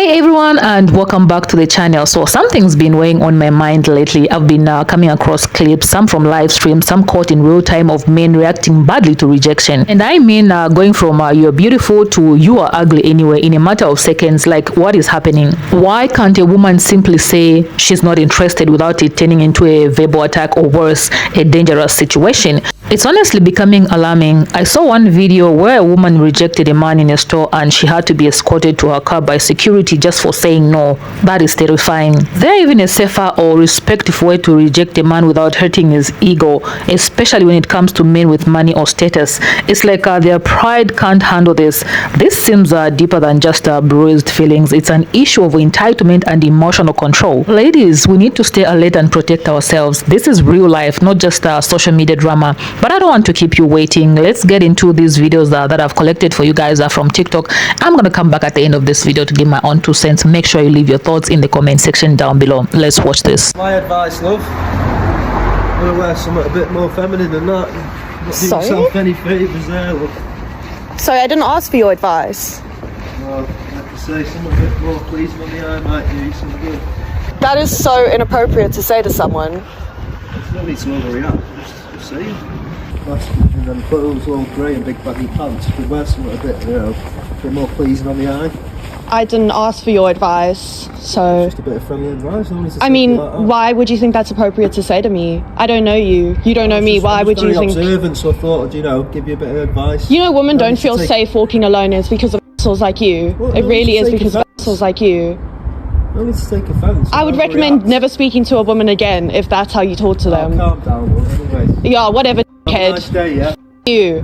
Hey everyone, and welcome back to the channel. So something's been weighing on my mind lately. I've been coming across clips, some from live streams, some caught in real time, of men reacting badly to rejection. And I mean going from you're beautiful to you are ugly anyway in a matter of seconds. Like, what is happening? Why can't a woman simply say she's not interested without it turning into a verbal attack, or worse, a dangerous situation? It's honestly becoming alarming. I saw one video where a woman rejected a man in a store and she had to be escorted to her car by security just for saying no. That is terrifying. There even a safer or respectful way to reject a man without hurting his ego, especially when it comes to men with money or status. It's like their pride can't handle this. This seems deeper than just bruised feelings. It's an issue of entitlement and emotional control. Ladies, we need to stay alert and protect ourselves. This is real life, not just social media drama. But I don't want to keep you waiting. Let's get into these videos that I've collected for you guys from TikTok. I'm going to come back at the end of this video to give my own 2 cents. Make sure you leave your thoughts in the comment section down below. Let's watch this. My advice, love, I'm going to wear something a bit more feminine than that. Not do yourself any favours there, love. Sorry, I didn't ask for your advice. Well, like I say, something a bit more pleasing on the eye might do you some good. That is so inappropriate to say to someone. There's no need to overreact, just say. And then clothes all grey and big baggy pants. You could wear something a bit, a bit more pleasing on the eye. I didn't ask for your advice, so... Just a bit of friendly advice. I mean, why would you think that's appropriate to say to me? I don't know you. You don't know me. Why would you think... I'm observant, so I thought I'd, give you a bit of advice. You know, women don't feel safe walking alone. It's because of assholes like you. It really is because of assholes like you. No need to take offence. I would recommend never speaking to a woman again if that's how you talk to them. Calm down, love, anyway. Yeah, whatever, Have a nice day, yeah? You.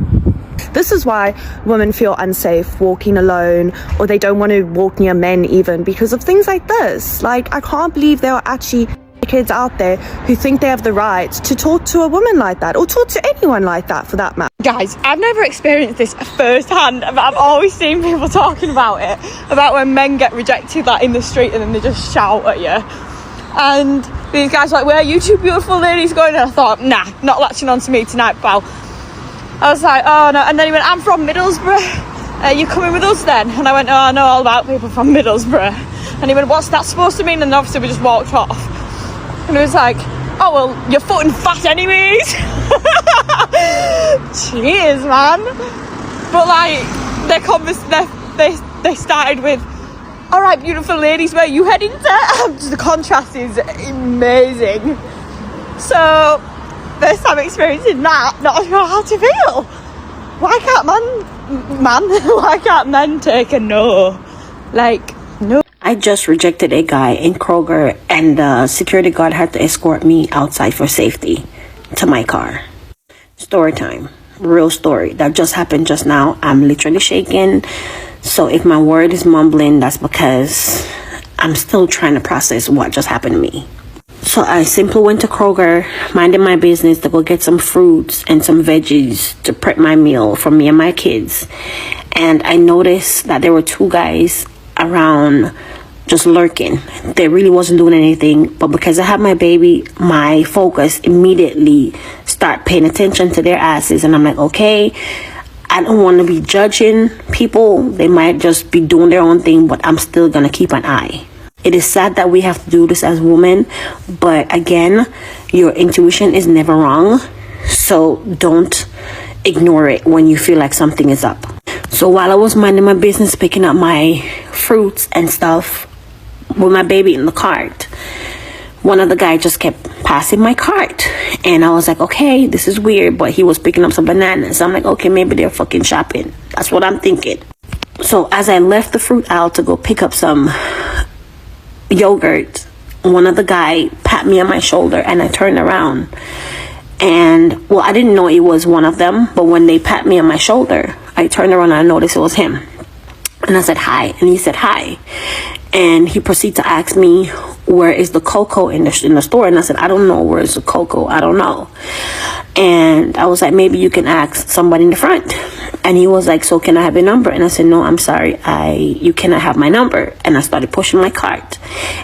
This is why women feel unsafe walking alone, or they don't want to walk near men even, because of things like this. Like, I can't believe there are actually kids out there who think they have the right to talk to a woman like that, or talk to anyone like that for that matter. Guys, I've never experienced this firsthand, but I've always seen people talking about it, about when men get rejected like in the street and then they just shout at you. And these guys were like, where are you two beautiful ladies going? And I thought, nah, not latching on to me tonight, pal. I was like, oh no. And then he went, I'm from Middlesbrough. You coming with us then? And I went, oh, I know all about people from Middlesbrough. And he went, what's that supposed to mean? And obviously we just walked off. And he was like, oh, well, you're fucking fat anyways. Cheers, man. But like, they started with, all right, beautiful ladies, where are you heading to? The contrast is amazing. So, first time experiencing that, not sure how to feel. Why can't why can't men take a no? Like, no. I just rejected a guy in Kroger, and the security guard had to escort me outside for safety to my car. Story time. Real story. That just happened just now. I'm literally shaking. So if my word is mumbling, that's because I'm still trying to process what just happened to me. So I simply went to Kroger, minding my business, to go get some fruits and some veggies to prep my meal for me and my kids. And I noticed that there were 2 guys around just lurking. They really wasn't doing anything, but because I have my baby, my focus immediately start paying attention to their asses. And I'm like, okay, I don't want to be judging people. They might just be doing their own thing, but I'm still gonna keep an eye. It is sad that we have to do this as women, but again, your intuition is never wrong. So don't ignore it when you feel like something is up. So while I was minding my business, picking up my fruits and stuff with my baby in the cart, one of the guys just kept passing my cart. And I was like, okay, this is weird, but he was picking up some bananas. I'm like, okay, maybe they're fucking shopping. That's what I'm thinking. So as I left the fruit aisle to go pick up some yogurt, one of the guy pat me on my shoulder, and I turned around. And, well, I didn't know it was one of them, but when they pat me on my shoulder, I turned around and I noticed it was him. And I said, hi. And he said, hi. And he proceeded to ask me, where is the cocoa in the store? And I said, I don't know. Where is the cocoa? I don't know. And I was like, maybe you can ask somebody in the front. And he was like, so can I have your number? And I said, no, I'm sorry. You cannot have my number. And I started pushing my cart.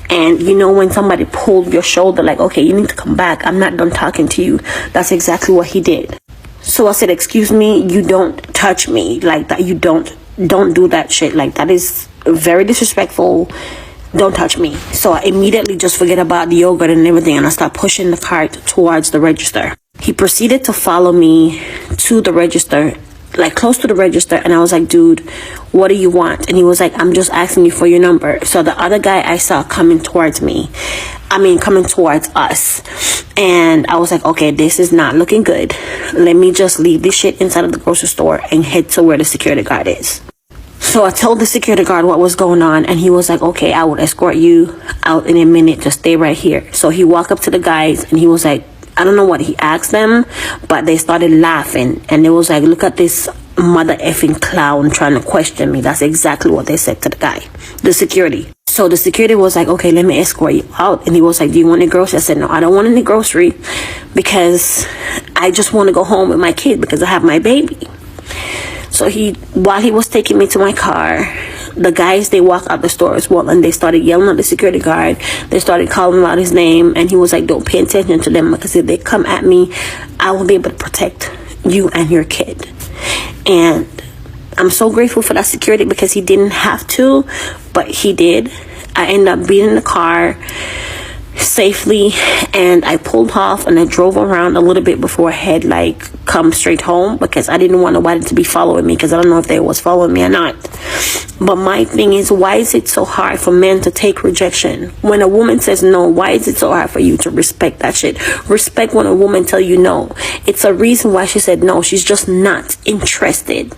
And you know, when somebody pulled your shoulder, like, okay, you need to come back. I'm not done talking to you. That's exactly what he did. So I said, excuse me, you don't touch me like that. You don't don't do that shit. Like, that is very disrespectful. Don't touch me. So I immediately just forget about the yogurt and everything, and I start pushing the cart towards the register. He proceeded to follow me to the register, like close to the register, and I was like, dude, what do you want? And he was like, I'm just asking you for your number. So the other guy I saw coming towards us, and I was like, okay, this is not looking good. Let me just leave this shit inside of the grocery store and head to where the security guard is. So I told the security guard what was going on, and he was like, okay, I will escort you out in a minute, just stay right here. So he walked up to the guys, and he was like, I don't know what he asked them, but they started laughing, and it was like, look at this mother effing clown trying to question me. That's exactly what they said to the guy, the security. So the security was like, okay, let me escort you out. And he was like, do you want any grocery? I said, no, I don't want any grocery, because I just want to go home with my kid because I have my baby. So while he was taking me to my car, the guys, they walked out the store as well, and they started yelling at the security guard. They started calling out his name, and he was like, don't pay attention to them, because if they come at me, I will be able to protect you and your kid. And I'm so grateful for that security, because he didn't have to, but he did. I ended up being in the car safely, and I pulled off and I drove around a little bit before I had come straight home, because I didn't want nobody to be following me, because I don't know if they was following me or not. But my thing is, why is it so hard for men to take rejection? When a woman says no, why is it so hard for you to respect that shit? Respect when a woman tell you no. It's a reason why she said no. She's just not interested.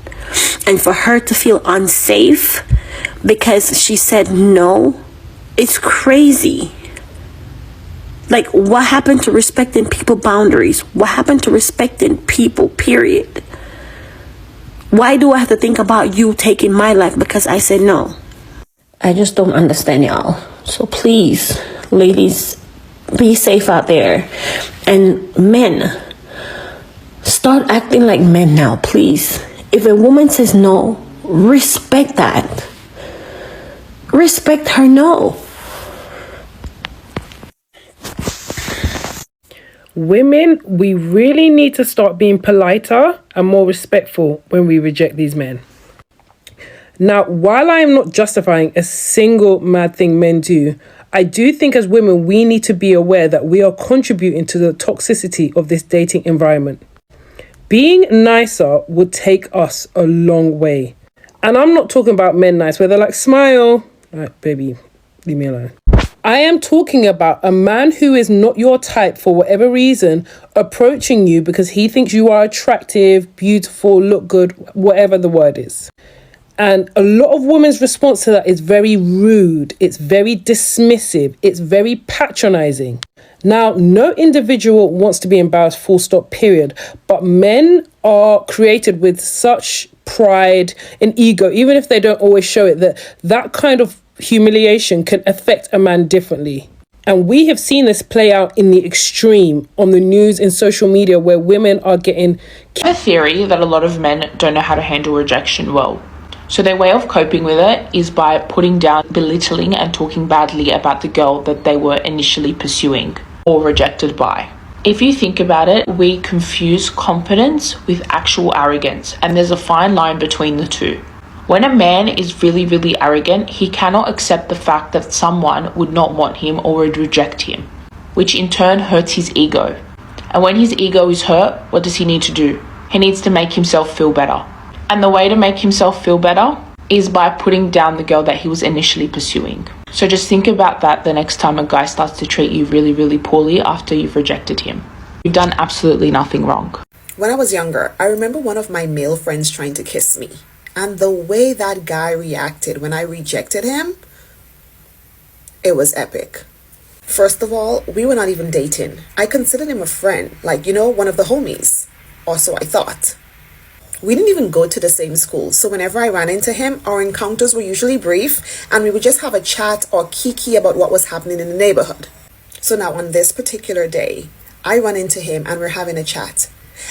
And for her to feel unsafe because she said no, it's crazy. Like, what happened to respecting people's boundaries? What happened to respecting people, period? Why do I have to think about you taking my life because I said no? I just don't understand, y'all. So please, ladies, be safe out there. And men, start acting like men now, please. If a woman says no, respect that. Respect her no. Women, we really need to start being politer and more respectful when we reject these men. Now, while I am not justifying a single mad thing men do, I do think as women, we need to be aware that we are contributing to the toxicity of this dating environment. Being nicer would take us a long way. And I'm not talking about men nice, where they're like, smile. Like, baby, leave me alone. I am talking about a man who is not your type for whatever reason, approaching you because he thinks you are attractive, beautiful, look good, whatever the word is. And a lot of women's response to that is very rude. It's very dismissive. It's very patronizing. Now, no individual wants to be embarrassed, full stop, period. But men are created with such pride and ego, even if they don't always show it, that kind of humiliation can affect a man differently. And we have seen this play out in the extreme on the news and social media, where women are getting... I have a theory that a lot of men don't know how to handle rejection well. So their way of coping with it is by putting down, belittling and talking badly about the girl that they were initially pursuing or rejected by. If you think about it, we confuse confidence with actual arrogance, and there's a fine line between the two. When a man is really, really arrogant, he cannot accept the fact that someone would not want him or would reject him, which in turn hurts his ego. And when his ego is hurt, what does he need to do? He needs to make himself feel better. And the way to make himself feel better is by putting down the girl that he was initially pursuing. So just think about that the next time a guy starts to treat you really, really poorly after you've rejected him. You've done absolutely nothing wrong. When I was younger, I remember one of my male friends trying to kiss me. And the way that guy reacted when I rejected him, it was epic. First of all, we were not even dating. I considered him a friend, one of the homies. Or so I thought. We didn't even go to the same school, so whenever I ran into him, our encounters were usually brief, and we would just have a chat or kiki about what was happening in the neighborhood. So now on this particular day, I run into him and we're having a chat.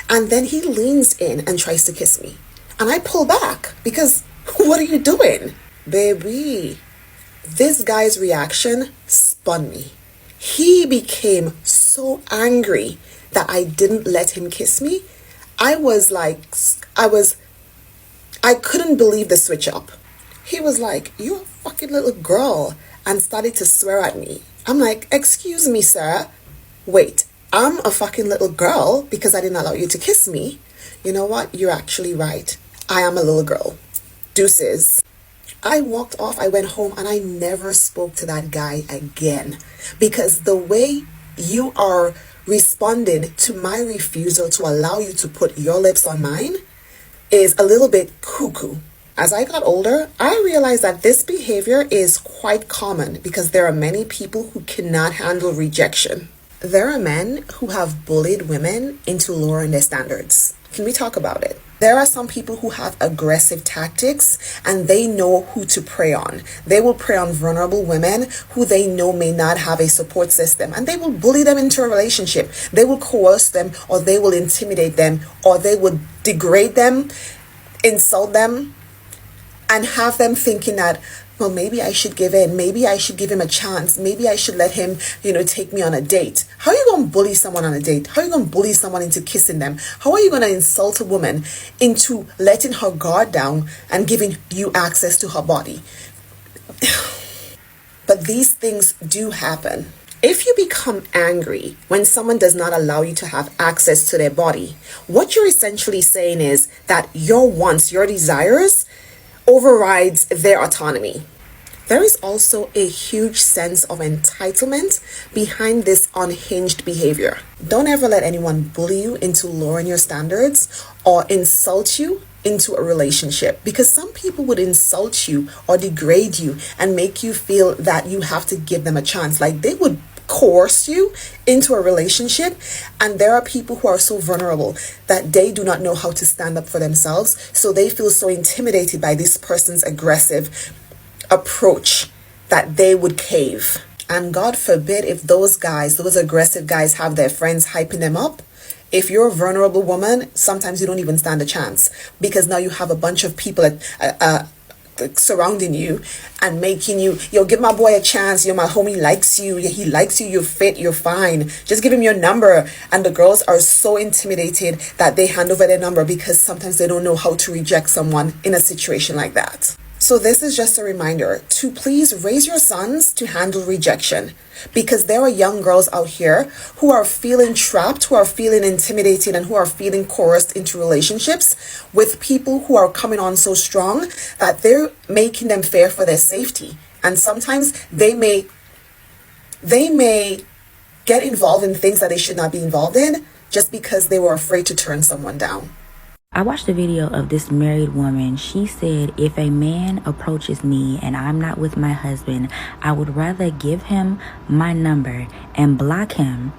And then he leans in and tries to kiss me. And I pull back because, what are you doing? Baby, this guy's reaction spun me. He became so angry that I didn't let him kiss me. I was I couldn't believe the switch up. He was like, "You're a fucking little girl," and started to swear at me. I'm like, "Excuse me, sir. Wait, I'm a fucking little girl because I didn't allow you to kiss me? You know what? You're actually right. I am a little girl. Deuces." I walked off, I went home, and I never spoke to that guy again. Because the way you are responding to my refusal to allow you to put your lips on mine is a little bit cuckoo. As I got older, I realized that this behavior is quite common because there are many people who cannot handle rejection. There are men who have bullied women into lowering their standards. Can we talk about it? There are some people who have aggressive tactics and they know who to prey on. They will prey on vulnerable women who they know may not have a support system, and they will bully them into a relationship. They will coerce them, or they will intimidate them, or they will degrade them, insult them, and have them thinking that, well, maybe I should give in. Maybe I should give him a chance. Maybe I should let him, take me on a date. How are you going to bully someone on a date? How are you going to bully someone into kissing them? How are you going to insult a woman into letting her guard down and giving you access to her body? But these things do happen. If you become angry when someone does not allow you to have access to their body, what you're essentially saying is that your wants, your desires, overrides their autonomy. There is also a huge sense of entitlement behind this unhinged behavior. Don't ever let anyone bully you into lowering your standards or insult you into a relationship, because some people would insult you or degrade you and make you feel that you have to give them a chance. Like they would coerce you into a relationship, and there are people who are so vulnerable that they do not know how to stand up for themselves, so they feel so intimidated by this person's aggressive approach that they would cave. And God forbid if those aggressive guys have their friends hyping them up. If you're a vulnerable woman, sometimes you don't even stand a chance, because now you have a bunch of people surrounding you and making you, give my boy a chance, my homie likes you, he likes you, you're fit, you're fine, just give him your number. And the girls are so intimidated that they hand over their number because sometimes they don't know how to reject someone in a situation like that. So this is just a reminder to please raise your sons to handle rejection, because there are young girls out here who are feeling trapped, who are feeling intimidated, and who are feeling coerced into relationships with people who are coming on so strong that they're making them fear for their safety. And sometimes they may get involved in things that they should not be involved in just because they were afraid to turn someone down. I watched a video of this married woman. She said, if a man approaches me and I'm not with my husband, I would rather give him my number and block him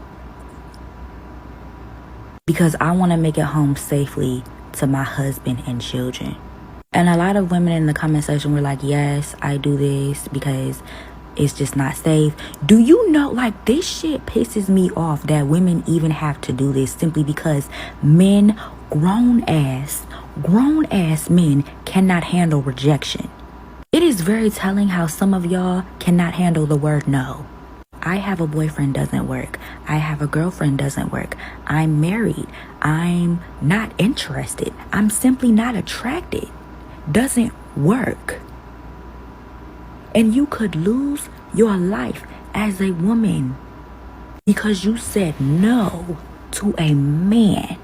because I want to make it home safely to my husband and children. And a lot of women in the comment section were like, yes, I do this because it's just not safe. Do you know, like, this shit pisses me off that women even have to do this simply because men, grown ass men cannot handle rejection. It is very telling how some of y'all cannot handle the word no. I have a boyfriend doesn't work. I have a girlfriend doesn't work. I'm married. I'm not interested. I'm simply not attracted. Doesn't work. And you could lose your life as a woman because you said no to a man.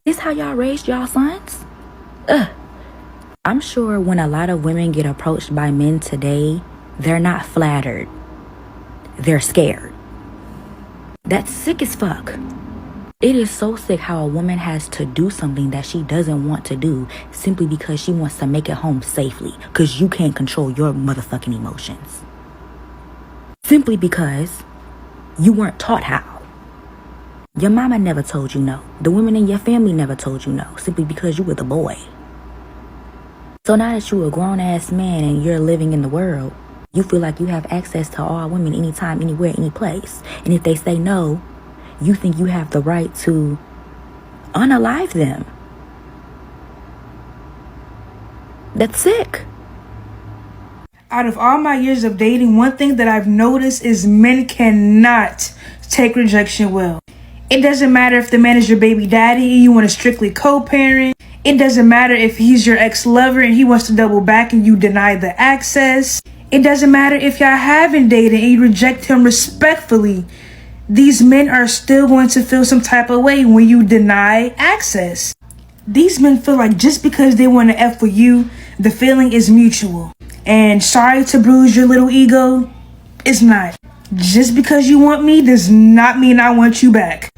This how y'all raised y'all sons? I'm sure when a lot of women get approached by men today, they're not flattered. They're scared. That's sick as fuck. It is so sick how a woman has to do something that she doesn't want to do simply because she wants to make it home safely, because you can't control your motherfucking emotions. Simply because you weren't taught how. Your mama never told you no. The women in your family never told you no, simply because you were the boy. So now that you're a grown-ass man and you're living in the world, you feel like you have access to all women anytime, anywhere, any place. And if they say no, you think you have the right to unalive them. That's sick. Out of all my years of dating, one thing that I've noticed is men cannot take rejection well. It doesn't matter if the man is your baby daddy and you want to strictly co-parent. It doesn't matter if he's your ex-lover and he wants to double back and you deny the access. It doesn't matter if y'all haven't dated and you reject him respectfully. These men are still going to feel some type of way when you deny access. These men feel like just because they want to F with you, the feeling is mutual. And sorry to bruise your little ego, it's not. Just because you want me does not mean I want you back.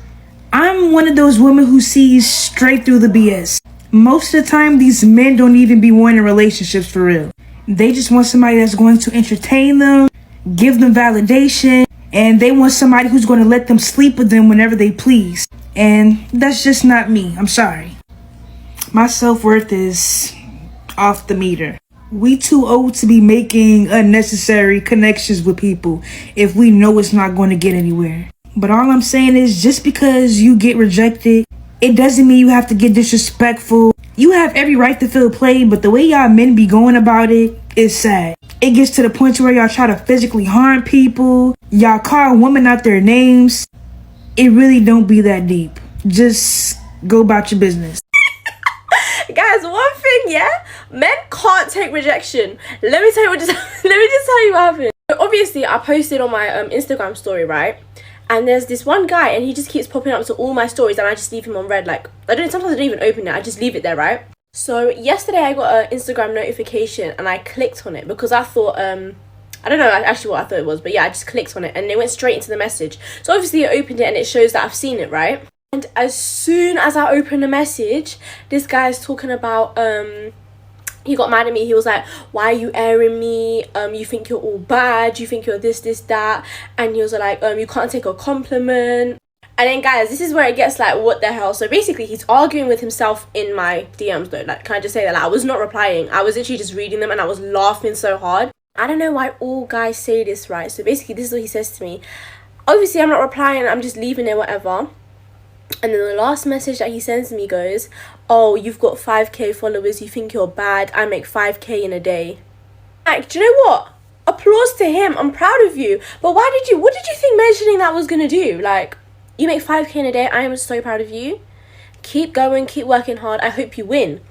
I'm one of those women who sees straight through the BS. Most of the time, these men don't even be wanting relationships for real. They just want somebody that's going to entertain them, give them validation, and they want somebody who's going to let them sleep with them whenever they please. And that's just not me. I'm sorry. My self-worth is off the meter. We too old to be making unnecessary connections with people if we know it's not going to get anywhere. But all I'm saying is just because you get rejected, it doesn't mean you have to get disrespectful. You have every right to feel played, but the way y'all men be going about it is sad. It gets to the point where y'all try to physically harm people. Y'all call women out their names. It really don't be that deep. Just go about your business. Guys, one thing, yeah, men can't take rejection. Let me just tell you what happened. So obviously, I posted on my Instagram story, right? And there's this one guy, and he just keeps popping up to all my stories, and I just leave him on red. Like, sometimes I don't even open it. I just leave it there, right? So yesterday, I got an Instagram notification, and I clicked on it because I thought, I don't know actually what I thought it was, but yeah, I just clicked on it, and it went straight into the message. So obviously, I opened it, and it shows that I've seen it, right? And as soon as I open the message, this guy's talking about, he got mad at me. He was like, why are you airing me? You think you're all bad. You think you're this, that. And he was like, you can't take a compliment. And then, guys, this is where it gets like, what the hell? So basically, he's arguing with himself in my DMs, though. Like, can I just say that? Like, I was not replying. I was literally just reading them, and I was laughing so hard. I don't know why all guys say this, right? So basically, this is what he says to me. Obviously, I'm not replying. I'm just leaving it, whatever. And then the last message that he sends me goes, oh, you've got 5k followers, you think you're bad, I make 5k in a day. Like, do you know what? Applause to him, I'm proud of you. But what did you think mentioning that was gonna do? Like, you make 5k in a day, I am so proud of you. Keep going, keep working hard, I hope you win.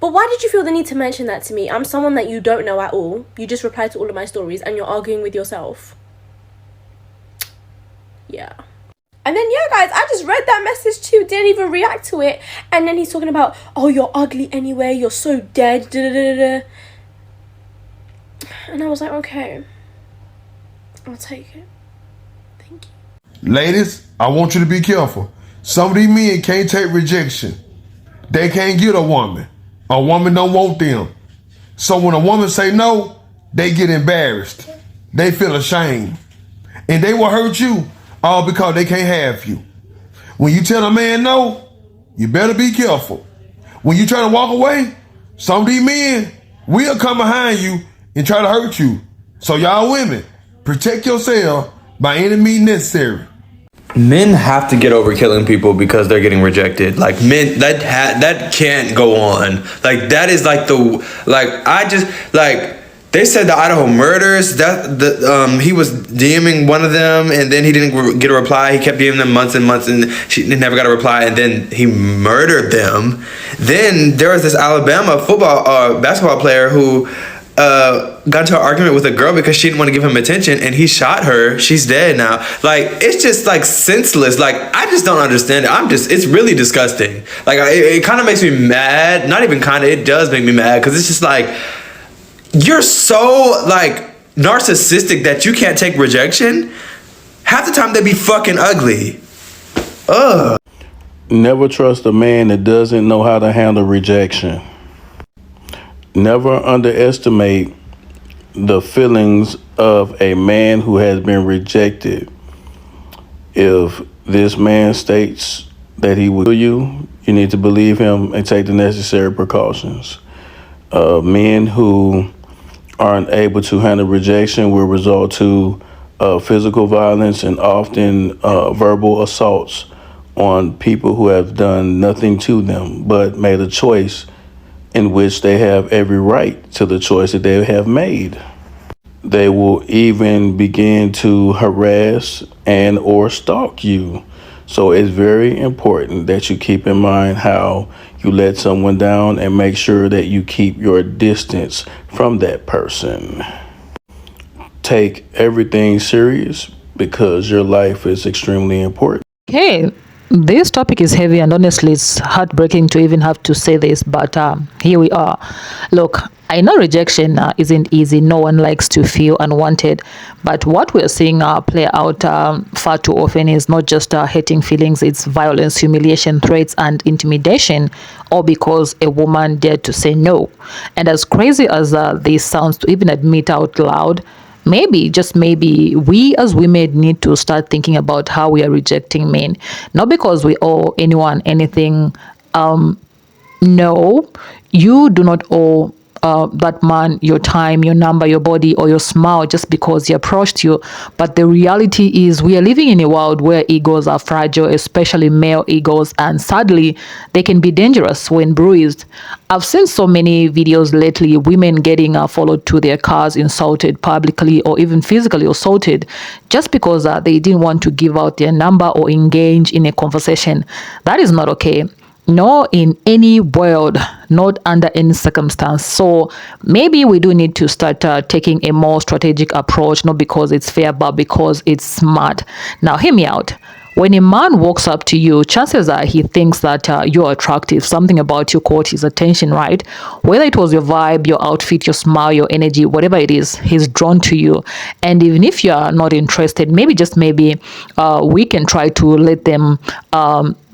But why did you feel the need to mention that to me? I'm someone that you don't know at all. You just replied to all of my stories and you're arguing with yourself. Yeah. And then, yeah, guys, I just read that message too, didn't even react to it. And then he's talking about, oh, you're ugly anyway, you're so dead, da da da da. And I was like, okay, I'll take it. Thank you. Ladies, I want you to be careful. Some of these men can't take rejection. They can't get a woman. A woman don't want them. So when a woman say no, they get embarrassed. They feel ashamed. And they will hurt you. All because they can't have you. When you tell a man no, you better be careful. When you try to walk away, some of these men will come behind you and try to hurt you. So y'all women, protect yourself by any means necessary. Men have to get over killing people because they're getting rejected. Like, men, that can't go on. Like, that is like they said the Idaho murders, he was DMing one of them, and then he didn't get a reply. He kept DMing them months and months, and she never got a reply, and then he murdered them. Then there was this Alabama basketball player who got into an argument with a girl because she didn't want to give him attention, and he shot her. She's dead now. Like, it's just like senseless. Like, I just don't understand it. It's really disgusting. Like, it kind of makes me mad. Not even kind of, it does make me mad, because it's just like, you're so like narcissistic that you can't take rejection. Half the time they be fucking ugly. Ugh. Never trust a man that doesn't know how to handle rejection. Never underestimate the feelings of a man who has been rejected. If this man states that he will you need to believe him and take the necessary precautions. Men who aren't able to handle rejection will result to physical violence and often verbal assaults on people who have done nothing to them but made a choice in which they have every right to the choice that they have made. They will even begin to harass and or stalk you. So it's very important that you keep in mind how you let someone down, and make sure that you keep your distance from that person. Take everything serious because your life is extremely important. Okay, this topic is heavy, and honestly, it's heartbreaking to even have to say this, but here we are. Look, I know rejection isn't easy. No one likes to feel unwanted, but what we're seeing play out far too often is not just hating feelings, it's violence, humiliation, threats, and intimidation, all because a woman dared to say no. And as crazy as this sounds to even admit out loud, maybe, just maybe, we as women need to start thinking about how we are rejecting men. Not because we owe anyone anything. No, you do not owe that man your time, your number, your body, or your smile just because he approached you. But the reality is, we are living in a world where egos are fragile, especially male egos, and sadly, they can be dangerous when bruised. I've seen so many videos lately, women getting followed to their cars, insulted publicly, or even physically assaulted just because they didn't want to give out their number or engage in a conversation. That is not okay. No, in any world, not under any circumstance. So maybe we do need to start taking a more strategic approach, not because it's fair, but because it's smart. Now, hear me out. When a man walks up to you, chances are he thinks that you're attractive. Something about you caught his attention, right? Whether it was your vibe, your outfit, your smile, your energy, whatever it is, he's drawn to you. And even if you are not interested, maybe, just maybe, we can try to let them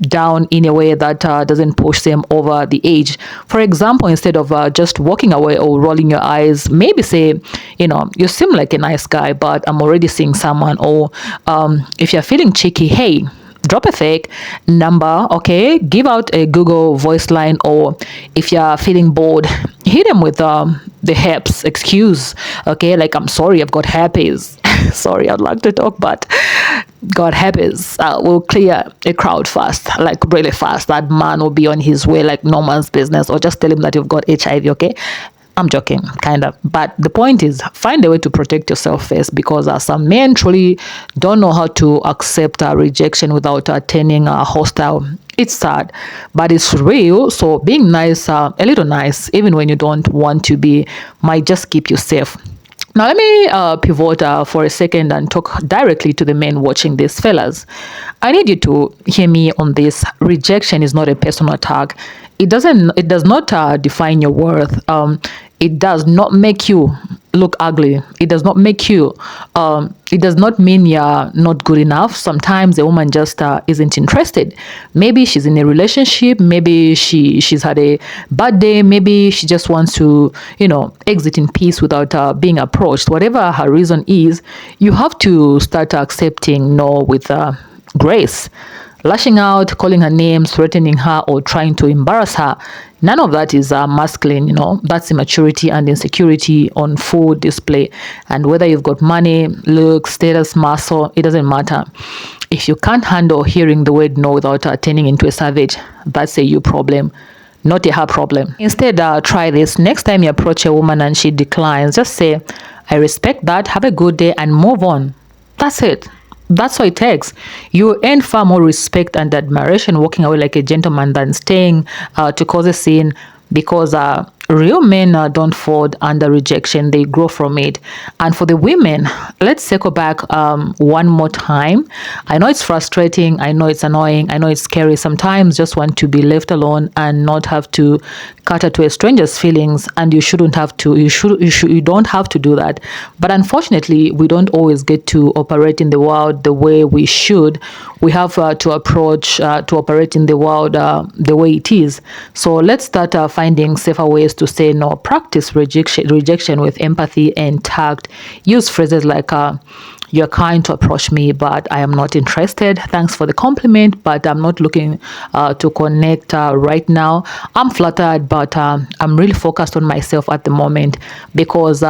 down in a way that doesn't push them over the edge. For example, instead of just walking away or rolling your eyes, maybe say, you seem like a nice guy, but I'm already seeing someone. Or if you're feeling cheeky, hey, drop a fake number, okay? Give out a Google voice line, or if you're feeling bored, hit them with the herpes excuse, okay? Like, I'm sorry, I've got herpes. Sorry, I'd like to talk, but got herpes. Will clear a crowd fast, like really fast. That man will be on his way like no man's business, or just tell him that you've got HIV, okay? I'm joking, kind of. But the point is, find a way to protect yourself first, because some men truly don't know how to accept rejection without turning hostile. It's sad, but it's real. So being nice, a little nice, even when you don't want to be, might just keep you safe. Now, let me pivot for a second and talk directly to the men watching this. Fellas, I need you to hear me on this. Rejection is not a personal attack. It does not define your worth. It does not make you look ugly. It does not make you, it does not mean you're not good enough. Sometimes a woman just isn't interested. Maybe she's in a relationship. Maybe she's had a bad day. Maybe she just wants to, exit in peace without being approached. Whatever her reason is, you have to start accepting no with grace. Lashing out, calling her names, threatening her, or trying to embarrass her, none of that is masculine. That's immaturity and insecurity on full display. And whether you've got money, looks, status, muscle, it doesn't matter. If you can't handle hearing the word no without turning into a savage, that's a you problem, not a her problem. Instead, try this. Next time you approach a woman and she declines, just say, I respect that, have a good day, and move on. That's it. That's what it takes. You earn far more respect and admiration walking away like a gentleman than staying to cause a scene, because real men don't fold under rejection, they grow from it. And for the women, let's circle back one more time. I know it's frustrating, I know it's annoying, I know it's scary. Sometimes just want to be left alone and not have to cater to a stranger's feelings, and you shouldn't have to. You don't have to do that. But unfortunately, we don't always get to operate in the world the way we should. We have to approach to operate in the world the way it is. So let's start finding safer ways to say no. Practice rejection with empathy and tact. Use phrases like you're kind to approach me, but I am not interested. Thanks for the compliment, but I'm not looking to connect right now. I'm flattered, but I'm really focused on myself at the moment. Because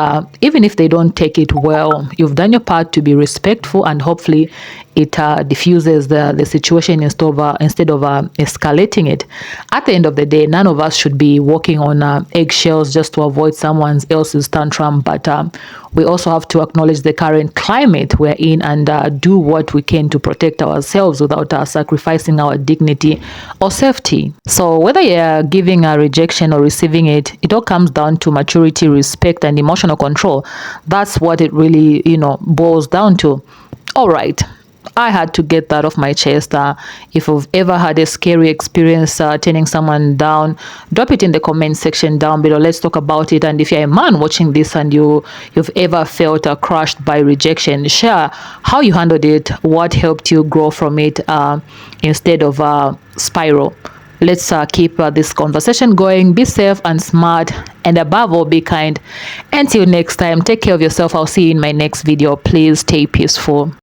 even if they don't take it well, you've done your part to be respectful, and hopefully it diffuses the situation instead of escalating it. At the end of the day, none of us should be walking on eggshells just to avoid someone else's tantrum, but we also have to acknowledge the current climate we're in and do what we can to protect ourselves without sacrificing our dignity or safety. So whether you're giving a rejection or receiving it, it all comes down to maturity, respect, and emotional control. That's what it really, boils down to. All right. I had to get that off my chest. If you've ever had a scary experience turning someone down, drop it in the comment section down below. Let's talk about it. And if you're a man watching this and you've ever felt crushed by rejection, share how you handled it, what helped you grow from it instead of spiral. Let's keep this conversation going. Be safe and smart, and above all, be kind. Until next time, take care of yourself. I'll see you in my next video. Please stay peaceful.